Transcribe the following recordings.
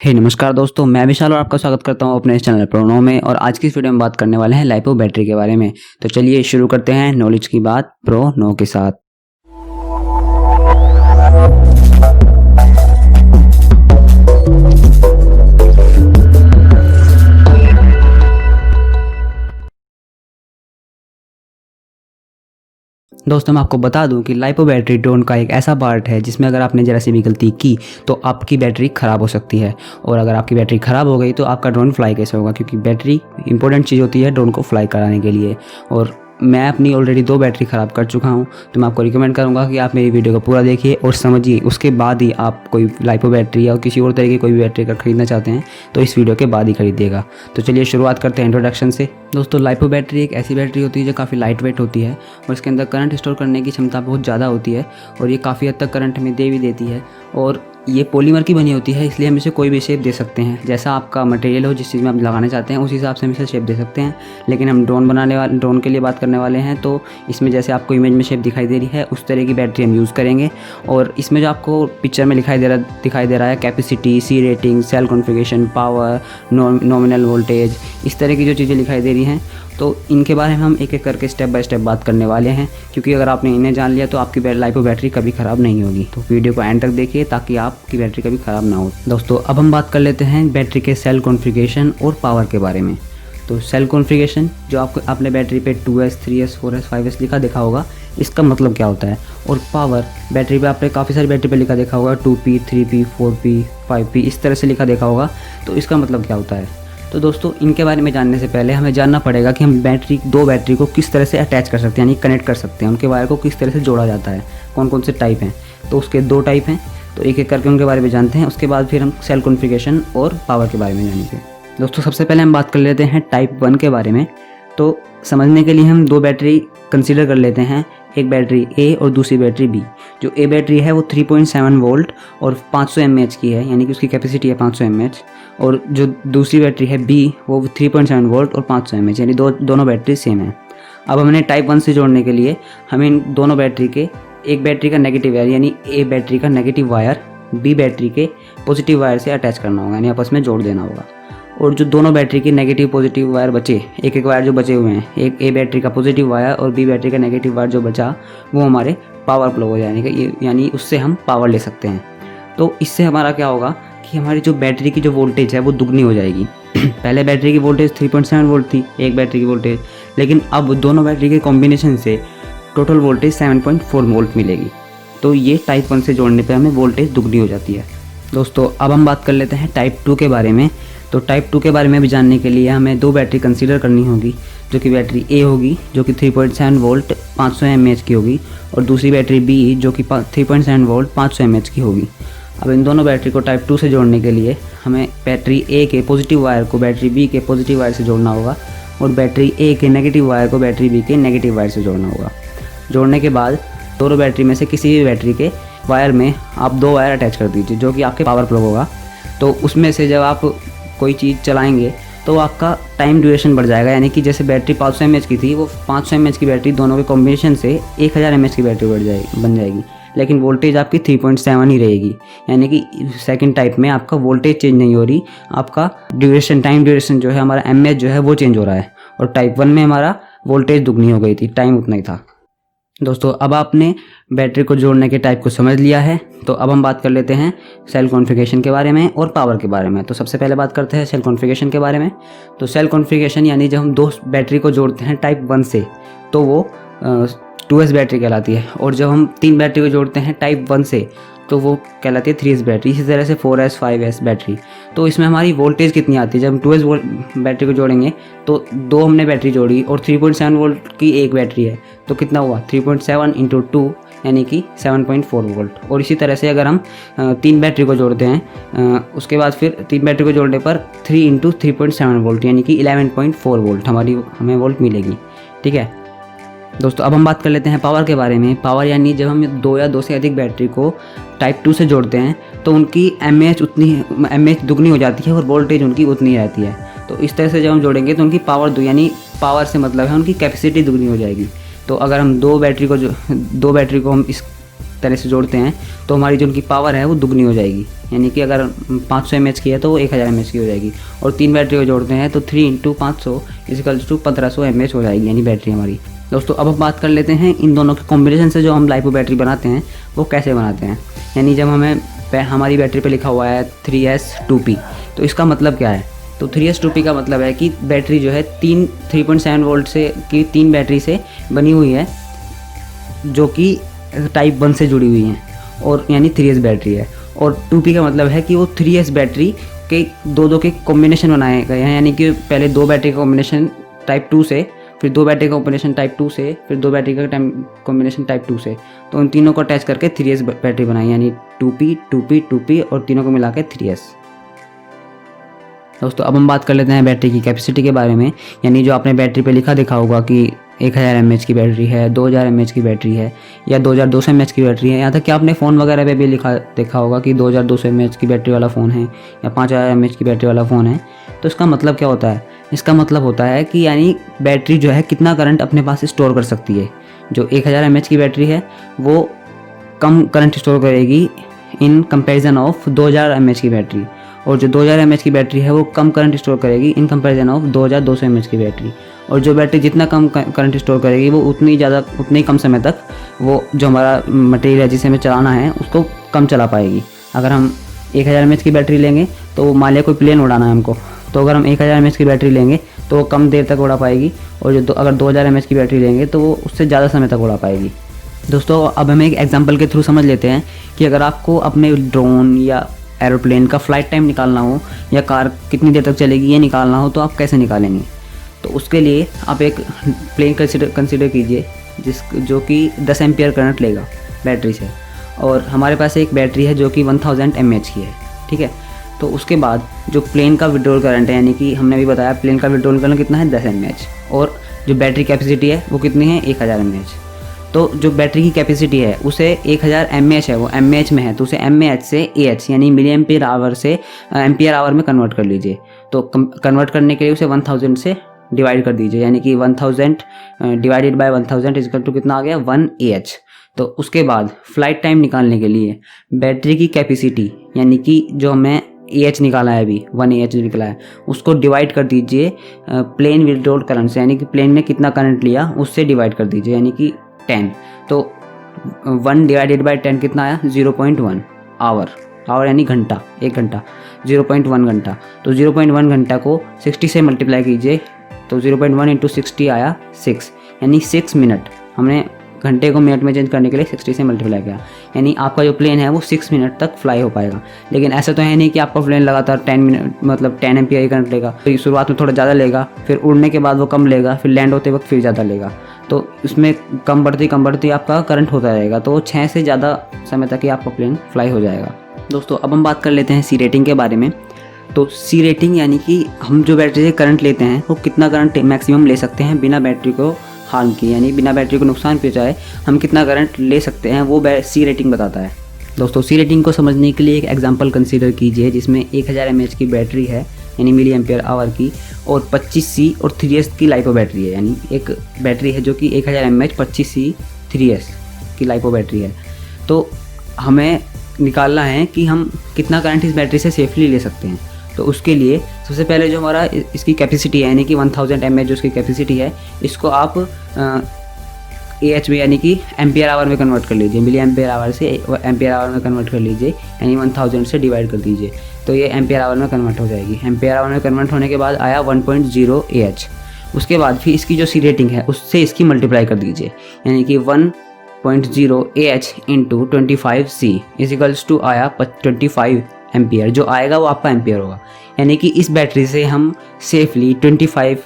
नमस्कार दोस्तों, मैं विशाल और आपका स्वागत करता हूं अपने इस चैनल प्रोनो में। और आज की इस वीडियो में बात करने वाले हैं लाइपो बैटरी के बारे में। तो चलिए शुरू करते हैं नॉलेज की बात प्रोनो के साथ। दोस्तों मैं आपको बता दूं कि लाइपो बैटरी ड्रोन का एक ऐसा पार्ट है जिसमें अगर आपने ज़रा सी भी गलती की तो आपकी बैटरी ख़राब हो सकती है। और अगर आपकी बैटरी ख़राब हो गई तो आपका ड्रोन फ्लाई कैसे होगा, क्योंकि बैटरी इंपॉर्टेंट चीज़ होती है ड्रोन को फ्लाई कराने के लिए। और मैं अपनी ऑलरेडी 2 बैटरी ख़राब कर चुका हूं, तो मैं आपको रिकमेंड करूंगा कि आप मेरी वीडियो को पूरा देखिए और समझिए। उसके बाद ही आप कोई लाइपो बैटरी या किसी और तरह की कोई भी बैटरी अगर ख़रीदना चाहते हैं तो इस वीडियो के बाद ही खरीदिएगा। तो चलिए शुरुआत करते हैं इंट्रोडक्शन से। दोस्तों लाइपो बैटरी एक ऐसी बैटरी होती है जो काफ़ी लाइट वेट होती है और इसके अंदर करंट स्टोर करने की क्षमता बहुत ज़्यादा होती है और ये काफ़ी हद तक करंट हमें दे भी देती है। और ये पॉलीमर की बनी होती है, इसलिए हम इसे कोई भी शेप दे सकते हैं। जैसा आपका मटेरियल हो, जिस चीज़ में आप लगाना चाहते हैं उस हिसाब से हम इसे शेप दे सकते हैं। लेकिन हम ड्रोन के लिए बात करने वाले हैं, तो इसमें जैसे आपको इमेज में शेप दिखाई दे रही है उस तरह की बैटरी हम यूज़ करेंगे। और इसमें जो आपको पिक्चर में दिखाई दे रहा है capacity, C rating, cell configuration, power, nominal voltage, इस तरह की जो चीज़ें दिखाई दे रही हैं, तो इनके बारे में हम एक एक करके स्टेप बाय स्टेप बात करने वाले हैं। क्योंकि अगर आपने इन्हें जान लिया तो आपकी लाइपो बैटरी कभी ख़राब नहीं होगी। तो वीडियो को एंड तक देखिए ताकि आपकी बैटरी कभी ख़राब ना हो। दोस्तों अब हम बात कर लेते हैं बैटरी के सेल कॉन्फ़िगरेशन और पावर के बारे में। तो सेल कॉन्फ़िगरेशन जो आपने बैटरी पे 2S, 3S, 4S, 5S लिखा देखा होगा, इसका मतलब क्या होता है। और पावर बैटरी पे आपने काफ़ी सारी बैटरी पे लिखा देखा होगा 2P, 3P, 4P, 5P, इस तरह से लिखा देखा होगा। तो इसका मतलब क्या होता है। तो दोस्तों इनके बारे में जानने से पहले हमें जानना पड़ेगा कि हम दो बैटरी को किस तरह से अटैच कर सकते हैं, यानी कनेक्ट कर सकते हैं। उनके वायर को किस तरह से जोड़ा जाता है, कौन कौन से टाइप हैं। तो उसके 2 टाइप हैं, तो एक एक करके उनके बारे में जानते हैं। उसके बाद फिर हम सेल कॉन्फ़िगरेशन और पावर के बारे में जानेंगे। दोस्तों सबसे पहले हम बात कर लेते हैं टाइप 1 के बारे में। तो समझने के लिए हम 2 बैटरी कंसीडर कर लेते हैं, एक बैटरी ए और दूसरी बैटरी बी। जो ए बैटरी है वो 3.7 वोल्ट और 500 mAh की है, यानी कि उसकी कैपेसिटी है 500 mAh। और जो दूसरी बैटरी है बी वो 3.7 वोल्ट और 500 mAh, यानी दोनों बैटरी सेम है। अब हमने टाइप 1 से जोड़ने के लिए हमें इन दोनों बैटरी के एक बैटरी का नेगेटिव वायर, यानी ए बैटरी का नेगेटिव वायर बी बैटरी के पॉजिटिव वायर से अटैच करना होगा, यानी आपस में जोड़ देना होगा। और जो दोनों बैटरी के नेगेटिव पॉजिटिव वायर बचे, एक एक वायर जो बचे हुए हैं, एक ए बैटरी का पॉजिटिव वायर और बी बैटरी का नेगेटिव वायर जो बचा, वो हमारे पावर प्लग हो जाएंगे, यानी उससे हम पावर ले सकते हैं। तो इससे हमारा क्या होगा कि हमारी जो बैटरी की जो वोल्टेज है वो दुगनी हो जाएगी। पहले बैटरी की वोल्टेज 3.7 वोल्ट थी, एक बैटरी की वोल्टेज, लेकिन अब दोनों बैटरी के कॉम्बिनेशन से टोटल वोल्टेज 7.4 वोल्ट मिलेगी। तो ये टाइप 1 से जोड़ने पर हमें वोल्टेज दुगनी हो जाती है। दोस्तों अब हम बात कर लेते हैं टाइप 2 के बारे में। तो टाइप 2 के बारे में भी जानने के लिए हमें 2 बैटरी कंसीडर करनी होगी, जो कि बैटरी ए होगी जो कि 3.7 वोल्ट 500 mAh की होगी, और दूसरी बैटरी बी जो कि 3.7 वोल्ट 500 mAh की होगी। अब इन दोनों बैटरी को टाइप 2 से जोड़ने के लिए हमें बैटरी ए के पॉजिटिव वायर को बैटरी बी के पॉजिटिव वायर से जोड़ना होगा और बैटरी ए के नेगेटिव वायर को बैटरी बी के नेगेटिव वायर से जोड़ना होगा। जोड़ने के बाद दोनों बैटरी में से किसी भी बैटरी के वायर में आप 2 वायर अटैच कर दीजिए, जो कि आपके पावर प्लग होगा। तो उसमें से जब आप कोई चीज़ चलाएंगे तो आपका टाइम ड्यूरेशन बढ़ जाएगा, यानी कि जैसे बैटरी 500 mAh की थी, वो 500 mAh की बैटरी दोनों के कॉम्बिनेशन से 1000 mAh की बैटरी बन जाएगी। लेकिन वोल्टेज आपकी 3.7 ही रहेगी, यानी कि सेकंड टाइप में आपका वोल्टेज चेंज नहीं हो रही, आपका टाइम ड्यूरेशन जो है हमारा mAh जो है वो चेंज हो रहा है। और टाइप 1 में हमारा वोल्टेज दुगनी हो गई थी, टाइम उतना ही था। दोस्तों अब आपने बैटरी को जोड़ने के टाइप को समझ लिया है, तो अब हम बात कर लेते हैं सेल कॉन्फ़िगरेशन के बारे में और पावर के बारे में। तो सबसे पहले बात करते हैं सेल कॉन्फ़िगरेशन के बारे में। तो सेल कॉन्फ़िगरेशन यानी जब हम 2 बैटरी को जोड़ते हैं टाइप 1 से तो वो 2S बैटरी कहलाती है, और जब हम 3 बैटरी को जोड़ते हैं टाइप 1 से तो वो कहलाती है 3S बैटरी। इसी तरह से 4S, 5S बैटरी। तो इसमें हमारी वोल्टेज कितनी आती है, जब हम 2S बैटरी को जोड़ेंगे तो 2 हमने बैटरी जोड़ी और 3.7 वोल्ट की एक बैटरी है, तो कितना हुआ 3.7 × 2 यानी कि 7.4 वोल्ट। और इसी तरह से अगर हम 3 बैटरी को जोड़ते हैं, उसके बाद फिर 3 बैटरी को जोड़ने पर 3 × 3.7 वोल्ट यानी कि 11.4 वोल्ट हमें वोल्ट मिलेगी। ठीक है दोस्तों, अब हम बात कर लेते हैं पावर के बारे में। पावर यानी जब हम 2 या 2 से अधिक बैटरी को टाइप 2 से जोड़ते हैं तो उनकी mAh दुगनी हो जाती है और वोल्टेज उनकी उतनी रहती है। तो इस तरह से जब हम जोड़ेंगे तो उनकी पावर यानी पावर से मतलब है उनकी कैपेसिटी दुगनी हो जाएगी। तो अगर हम 2 बैटरी को हम इस तरह से जोड़ते हैं तो हमारी जो उनकी पावर है वो दुगनी हो जाएगी। यानी कि अगर 500 mAh की है तो वो 1000 mAh की हो जाएगी। और 3 बैटरी को जोड़ते हैं तो 3 × 500 = 1500 mAh हो जाएगी यानी बैटरी हमारी। दोस्तों अब हम बात कर लेते हैं इन दोनों के कॉम्बिनेशन से जो हम लाइपो बैटरी बनाते हैं वो कैसे बनाते हैं। यानी जब हमारी बैटरी पे लिखा हुआ है 3S2P, तो इसका मतलब क्या है? तो 3S2P का मतलब है कि बैटरी जो है 3.7 वोल्ट से की 3 बैटरी से बनी हुई है जो कि टाइप 1 से जुड़ी हुई हैं, और यानी 3S बैटरी है। और 2P का मतलब है कि वो 3S बैटरी के दो के कॉम्बिनेशन बनाए गए हैं। यानी कि पहले 2 बैटरी का कॉम्बिनेशन टाइप 2 से, फिर 2 बैटरी का कॉम्बिनेशन टाइप 2 से, फिर 2 बैटरी का कॉम्बिनेशन टाइप 2 से, तो उन तीनों को अटैच करके 3S बैटरी बनाई, यानी 2P 2P 2P और तीनों को मिला के 3S। दोस्तों अब हम बात कर लेते हैं बैटरी की कैपेसिटी के बारे में। यानी जो आपने बैटरी पे लिखा देखा होगा कि 1000 mAh की बैटरी है, 2000 mAh की बैटरी है या 2200 mAh की बैटरी है। यहाँ तक कि आपने फ़ोन वगैरह पे भी लिखा देखा होगा कि 2200 mAh की बैटरी वाला फ़ोन है या 5000 mAh की बैटरी वाला फ़ोन है। तो इसका मतलब क्या होता है? इसका मतलब होता है कि यानी बैटरी जो है कितना करंट अपने पास स्टोर कर सकती है। जो 1000 mAh की बैटरी है वो कम करंट स्टोर करेगी इन कंपेरिजन ऑफ 2000 mAh की बैटरी, और जो 2000 mAh की बैटरी है वो कम करंट स्टोर करेगी इन कंपैरिजन ऑफ 2200 mAh की बैटरी। और जो बैटरी जितना कम करंट स्टोर करेगी वो उतनी ही कम समय तक वो जो हमारा मटेरियल है जिसे हमें चलाना है उसको कम चला पाएगी। अगर हम 1000 mAh की बैटरी लेंगे तो मान लिया कोई प्लेन उड़ाना है हमको, तो अगर हम 1000 mAh की बैटरी लेंगे तो वो कम देर तक उड़ा पाएगी, और जो अगर 2000 mAh की बैटरी लेंगे तो वो उससे ज़्यादा समय तक उड़ा पाएगी। दोस्तों अब हम एक एग्जाम्पल के थ्रू समझ लेते हैं कि अगर आपको अपने ड्रोन या एरोप्लेन का फ़्लाइट टाइम निकालना हो या कार कितनी देर तक चलेगी ये निकालना हो तो आप कैसे निकालेंगे। तो उसके लिए आप एक प्लेन कंसिडर कीजिए जो कि 10 एम्पियर करंट लेगा बैटरी से, और हमारे पास एक बैटरी है जो कि 1000 mAh की है, ठीक है। तो उसके बाद जो प्लेन का विड्रॉल करंट है, यानी कि हमने भी बताया प्लेन का विड्रॉल करंट कितना है 10 mAh, और जो बैटरी कैपेसिटी है वो कितनी है 1000 mAh। तो जो बैटरी की कैपेसिटी है उसे 1000 mAh है, वो mAh में है, तो उसे mAh से Ah यानी मिली एम्पियर आवर से एम्पियर आवर में कन्वर्ट कर लीजिए। तो कन्वर्ट करने के लिए उसे 1000 से डिवाइड कर दीजिए, यानी कि 1000 डिवाइडेड बाय 1000 इक्वल टू कितना आ गया 1 Ah। तो उसके बाद फ्लाइट टाइम निकालने के लिए बैटरी की कैपेसिटी, यानी कि जो हमें AH निकाला है अभी 1 AH निकला है, उसको डिवाइड कर दीजिए प्लेन विड्रॉल करंट से, यानी कि प्लेन ने कितना करंट लिया उससे डिवाइड कर दीजिए, यानी कि 10। तो 1 डिवाइडेड बाय 10 कितना आया 0.1 आवर यानी घंटा, 1 घंटा 0.1 घंटा। तो 0.1 घंटा को 60 से मल्टीप्लाई कीजिए, तो 0.1 × 60 आया 6, यानी 6 मिनट। हमने घंटे को मिनट में चेंज करने के लिए 60 से मल्टीप्लाई किया, यानी आपका जो प्लेन है वो 6 मिनट तक फ्लाई हो पाएगा। लेकिन ऐसा तो है नहीं कि आपका प्लेन लगातार 10 मिनट मतलब 10 एम्पियर ही करंट लेगा। तो शुरुआत में थोड़ा ज़्यादा लेगा, फिर उड़ने के बाद वो कम लेगा, फिर लैंड होते वक्त फिर ज़्यादा लेगा। तो इसमें कम बढ़ती आपका करंट होता रहेगा, तो 6 से ज़्यादा समय तक ही आपका प्लेन फ्लाई हो जाएगा। दोस्तों अब हम बात कर लेते हैं सी रेटिंग के बारे में। तो सी रेटिंग यानी कि हम जो बैटरी से करंट लेते हैं वो कितना करंट मैक्सिमम ले सकते हैं बिना बैटरी को हार्म किए, यानी बिना बैटरी को नुकसान पहुंचाए हम कितना करंट ले सकते हैं, वो सी रेटिंग बताता है। दोस्तों सी रेटिंग को समझने के लिए एक एग्जांपल कंसीडर कीजिए जिसमें 1000 mAh की बैटरी है, यानी मिली एम्पियर आवर की, और 25C और 3S की लाइपो बैटरी है। यानी एक बैटरी है जो कि 1000 mAh 25C 3S की लाइपो बैटरी है। तो हमें निकालना है कि हम कितना करंट इस बैटरी से सेफली ले सकते हैं। तो उसके लिए सबसे पहले जो हमारा इसकी कैपेसिटी है, यानी कि 1000 mAh जो इसकी कैपेसिटी है, इसको आप AH में यानी कि एम्पियर आवर में कन्वर्ट कर लीजिए, मिली एम्पियर आवर से एम्पियर आवर में कन्वर्ट कर लीजिए, यानी 1000 से डिवाइड कर दीजिए, तो ये एम्पियर आवर में कन्वर्ट हो जाएगी। एम्पियर आवर में कन्वर्ट होने के बाद आया 1.0 AH। उसके बाद फिर इसकी जो सी रेटिंग है उससे इसकी मल्टीप्लाई कर दीजिए, यानी कि 1.0 AH into 25C equals to आया 25 एम्पियर। जो आएगा वो आपका एम्पियर होगा, यानी कि इस बैटरी से हम सेफली 25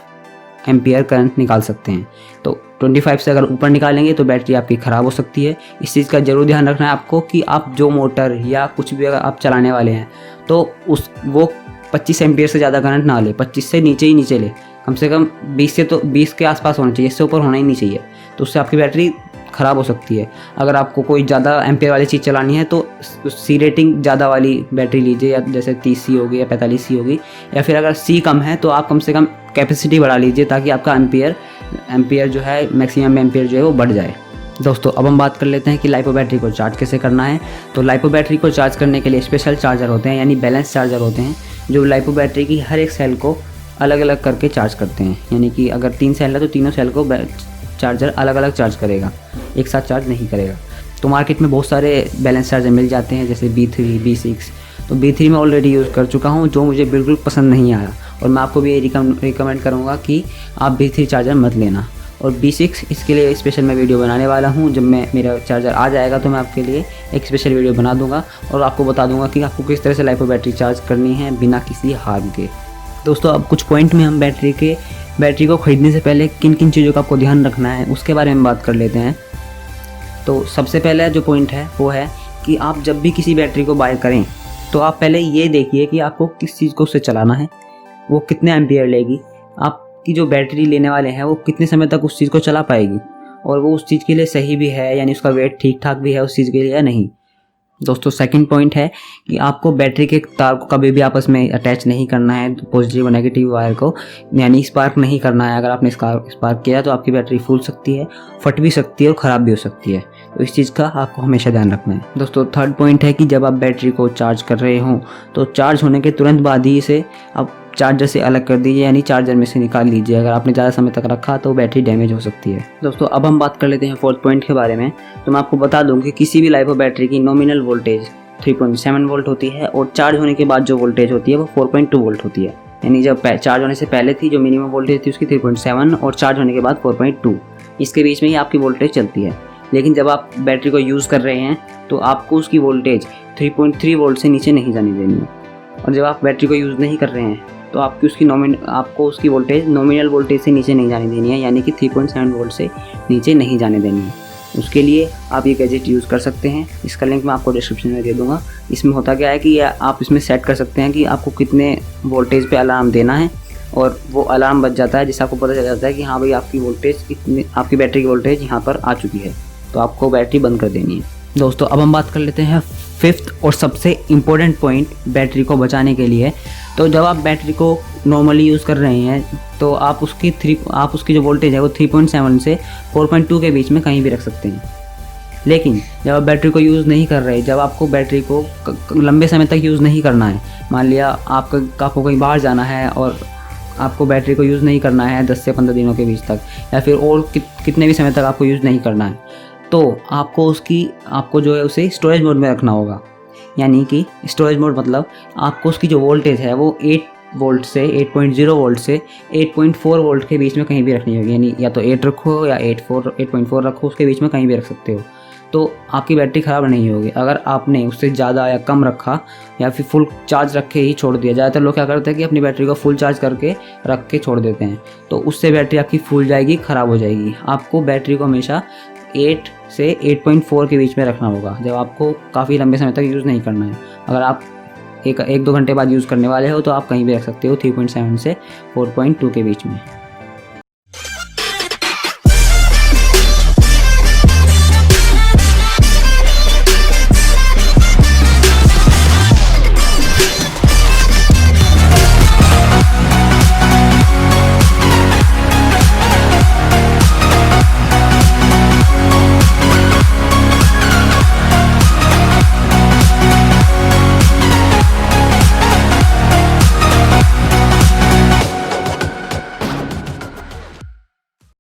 एम्पियर करंट निकाल सकते हैं। तो 25 से अगर ऊपर निकालेंगे तो बैटरी आपकी ख़राब हो सकती है। इस चीज़ का ज़रूर ध्यान रखना है आपको कि आप जो मोटर या कुछ भी अगर आप चलाने वाले हैं तो वो 25 एम्पियर से ज़्यादा करंट ना ले, 25 से नीचे ले, कम से कम 20 के आसपास होना चाहिए, इससे ऊपर होना ही नहीं चाहिए। तो उससे आपकी बैटरी ख़राब हो सकती है। अगर आपको कोई ज़्यादा एम्पियर वाली चीज़ चलानी है तो सी रेटिंग ज़्यादा वाली बैटरी लीजिए, या जैसे 30C होगी या 45C होगी, या फिर अगर C कम है तो आप कम से कम कैपेसिटी बढ़ा लीजिए ताकि आपका एम्पियर जो है मैक्सिमम एम्पियर जो है वो बढ़ जाए। दोस्तों अब हम बात कर लेते हैं कि लाइपो बैटरी को चार्ज कैसे करना है। तो लाइपो बैटरी को चार्ज करने के लिए स्पेशल चार्जर होते हैं, यानी बैलेंस चार्जर होते हैं, जो लाइपो बैटरी की हर एक सेल को अलग अलग करके चार्ज करते हैं। यानी कि अगर 3 सेल है तो तीनों सेल को चार्जर अलग अलग चार्ज करेगा, एक साथ चार्ज नहीं करेगा। तो मार्केट में बहुत सारे बैलेंस चार्जर मिल जाते हैं, जैसे B3, B6। तो B3 मैं ऑलरेडी यूज़ कर चुका हूँ, जो मुझे बिल्कुल पसंद नहीं आया, और मैं आपको भी ये रिकमेंड करूँगा कि आप B3 चार्जर मत लेना। और B6 इसके लिए स्पेशल मैं वीडियो बनाने वाला हूँ। जब मेरा चार्जर आ जाएगा तो मैं आपके लिए एक स्पेशल वीडियो बना दूँगा और आपको बता दूँगा कि आपको किस तरह से लाइपो बैटरी चार्ज करनी है बिना किसी हार्म के। दोस्तों अब कुछ पॉइंट में हम बैटरी को ख़रीदने से पहले किन किन चीज़ों का आपको ध्यान रखना है उसके बारे में बात कर लेते हैं। तो सबसे पहला जो पॉइंट है वो है कि आप जब भी किसी बैटरी को बाय करें तो आप पहले ये देखिए कि आपको किस चीज़ को उससे चलाना है, वो कितने एम्पियर लेगी, आपकी जो बैटरी लेने वाले हैं वो कितने समय तक उस चीज़ को चला पाएगी, और वो उस चीज़ के लिए सही भी है, यानी उसका वेट ठीक ठाक भी है उस चीज़ के लिए या नहीं। दोस्तों सेकंड पॉइंट है कि आपको बैटरी के तार को कभी भी आपस में अटैच नहीं करना है, पॉजिटिव और नेगेटिव वायर को, यानी स्पार्क नहीं करना है। अगर आपने स्पार्क किया तो आपकी बैटरी फूल सकती है, फट भी सकती है और ख़राब भी हो सकती है। तो इस चीज़ का आपको हमेशा ध्यान रखना है। दोस्तों थर्ड पॉइंट है कि जब आप बैटरी को चार्ज कर रहे हों तो चार्ज होने के तुरंत बाद ही इसे आप चार्जर से अलग कर दीजिए, यानी चार्जर में से निकाल लीजिए। अगर आपने ज़्यादा समय तक रखा तो बैटरी डैमेज हो सकती है। दोस्तों अब हम बात कर लेते हैं फोर्थ पॉइंट के बारे में। तो मैं आपको बता दूं कि किसी भी लाइपो बैटरी की नॉमिनल वोल्टेज 3.7 वोल्ट होती है, और चार्ज होने के बाद जो वोल्टेज होती है वो 4.2 वोल्ट होती है। यानी जब चार्ज होने से पहले थी जो मिनिमम वोल्टेज थी उसकी 3.7, और चार्ज होने के बाद 4.2, इसके बीच में ही आपकी वोल्टेज चलती है। लेकिन जब आप बैटरी को यूज़ कर रहे हैं तो आपको उसकी वोल्टेज 3.3 वोल्ट से नीचे नहीं जाने देनी है, और जब आप बैटरी को यूज़ नहीं कर रहे हैं तो आपको उसकी वोल्टेज नॉमिनल वोल्टेज से नीचे नहीं जाने देनी है, यानी कि 3.7 वोल्ट से नीचे नहीं जाने देनी है। उसके लिए आप ये गैजेट यूज़ कर सकते हैं, इसका लिंक मैं आपको डिस्क्रिप्शन में दे दूँगा। इसमें होता क्या है कि आप इसमें सेट कर सकते हैं कि आपको कितने वोल्टेज पे अलार्म देना है, और वो अलार्म बज जाता है जिससे आपको पता चल जाता है कि हाँ भाई आपकी बैटरी की वोल्टेज यहाँ पर आ चुकी है, तो आपको बैटरी बंद कर देनी है। दोस्तों अब हम बात कर लेते हैं फिफ्थ और सबसे इम्पोर्टेंट पॉइंट बैटरी को बचाने के लिए। तो जब आप बैटरी को नॉर्मली यूज़ कर रहे हैं तो आप उसकी जो वोल्टेज है वो 3.7 से 4.2 के बीच में कहीं भी रख सकते हैं। लेकिन जब आप बैटरी को यूज़ नहीं कर रहे, जब आपको बैटरी को लंबे समय तक यूज़ नहीं करना है, मान लिया आपको कहीं बाहर जाना है और आपको बैटरी को यूज़ नहीं करना है 10 से 15 दिनों के बीच तक, या फिर और कितने भी समय तक आपको यूज़ नहीं करना है, तो आपको जो है उसे स्टोरेज मोड में रखना होगा। यानी कि स्टोरेज मोड मतलब आपको उसकी जो वोल्टेज है वो 8 वोल्ट से 8.0 वोल्ट से 8.4 वोल्ट के बीच में कहीं भी रखनी होगी। यानी या तो 8 रखो या 8.4 रखो, उसके बीच में कहीं भी रख सकते हो, तो आपकी बैटरी ख़राब नहीं होगी। अगर आपने उससे ज़्यादा या कम रखा या फिर फुल चार्ज रख के ही छोड़ दिया, ज़्यादातर लोग क्या करते हैं कि अपनी बैटरी को फुल चार्ज करके रख के छोड़ देते हैं, तो उससे बैटरी आपकी फूल जाएगी, ख़राब हो जाएगी। आपको बैटरी को हमेशा 8 से 8.4 के बीच में रखना होगा जब आपको काफ़ी लंबे समय तक यूज़ नहीं करना है। अगर आप 1-2 घंटे बाद यूज़ करने वाले हो तो आप कहीं भी रख सकते हो 3.7 से 4.2 के बीच में।